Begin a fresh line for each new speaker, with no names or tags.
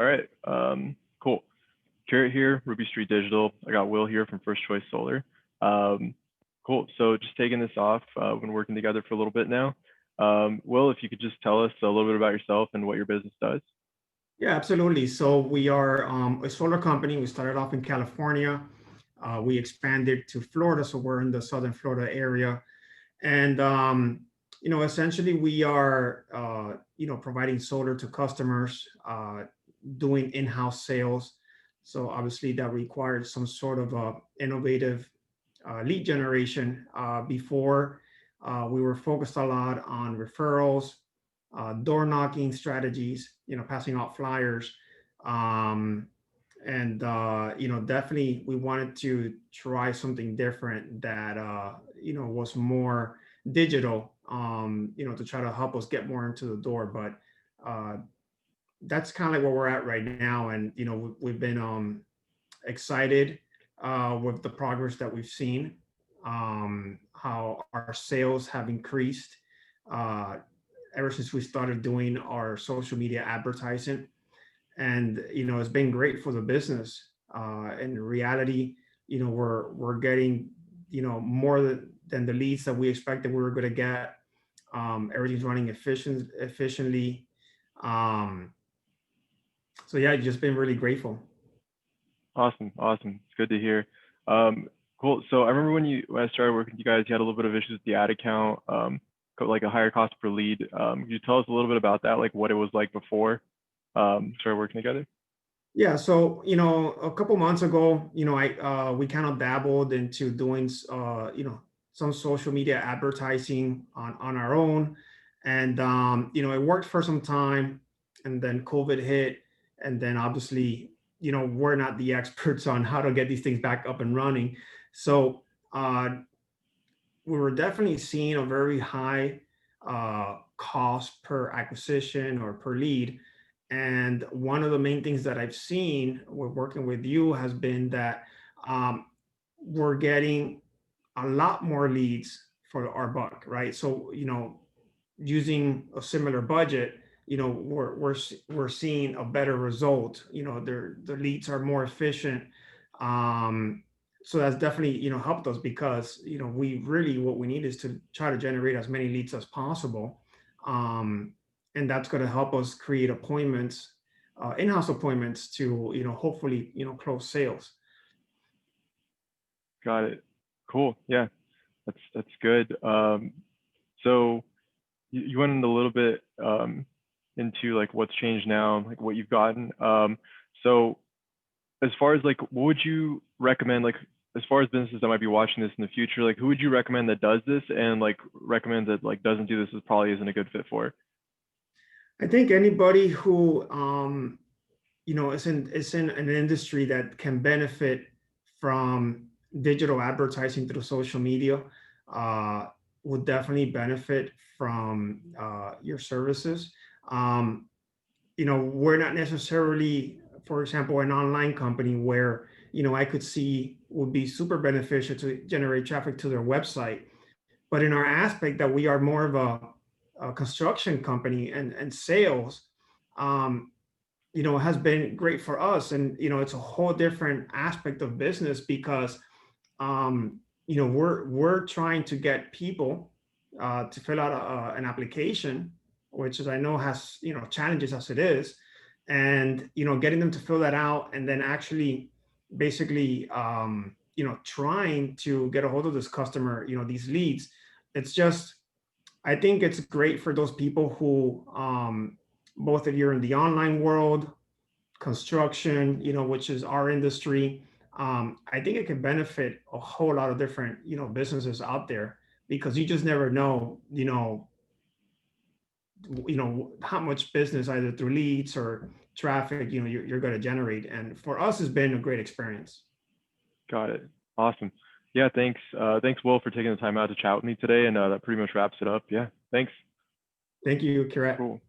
All right. Cool. Carrot here, Ruby Street Digital. I got Will here from First Choice Solar. Um, cool. So just taking this off, we've been working together for a little bit now. Will, if you could just tell us a little bit about yourself and what your business does.
Yeah, absolutely. So we are a solar company. We started off in California. We expanded to Florida, so we're in the Southern Florida area. And essentially, we are providing solar to customers, doing in-house sales. So obviously, that required some sort of innovative lead generation. Before, we were focused a lot on referrals, door knocking strategies, passing out flyers. Um, and definitely we wanted to try something different that was more digital, to try to help us get more into the door. But uh, that's kind of like where we're at right now. And we've been excited with the progress that we've seen, how our sales have increased uh, ever since we started doing our social media advertising. And it's been great for the business. In reality, we're getting more than the leads that we expected we were going to get. Everything's running efficiently. um, so yeah, just been really grateful.
Awesome. Awesome. It's good to hear. Um, cool. So I remember when I started working with you guys, you had a little bit of issues with the ad account, like a higher cost per lead. Could you tell us a little bit about that, like what it was like before started working together?
Yeah, so a couple months ago, I we kind of dabbled into doing some social media advertising on our own, and it worked for some time, and then COVID hit, and then obviously we're not the experts on how to get these things back up and running, so we were definitely seeing a very high cost per acquisition or per lead. And one of the main things that I've seen with working with you has been that um, we're getting a lot more leads for our buck, right? So, using a similar budget, we're seeing a better result. The leads are more efficient. Um, so that's definitely helped us because we really what we need is to try to generate as many leads as possible, um, and that's going to help us create appointments, in-house appointments to hopefully close sales.
Got it. Cool. Yeah, that's good. So you went in a little bit into like what's changed now, like what you've gotten. So as far as like, what would you recommend, like as far as businesses that might be watching this in the future, like who would you recommend that does this and like recommend that like doesn't do this is probably isn't a good fit for?
I think anybody who is in an industry that can benefit from digital advertising through social media uh, would definitely benefit from your services. Um, we're not necessarily, for example, an online company where I could see would be super beneficial to generate traffic to their website. But in our aspect that we are more of a construction company and sales, um, has been great for us. And, it's a whole different aspect of business because, we're trying to get people to fill out an application, which is I know has, challenges as it is. And, getting them to fill that out and then actually basically, trying to get a hold of this customer, these leads. It's just, I think it's great for those people who, both if you're in the online world, construction, which is our industry. I think it can benefit a whole lot of different, businesses out there because you just never know, how much business either through leads or traffic, you're going to generate. And for us, it's been a great experience.
Got it. Awesome. Yeah, thanks. Thanks, Will, for taking the time out to chat with me today. And that pretty much wraps it up. Yeah, thanks.
Thank you, Kirat.
Cool.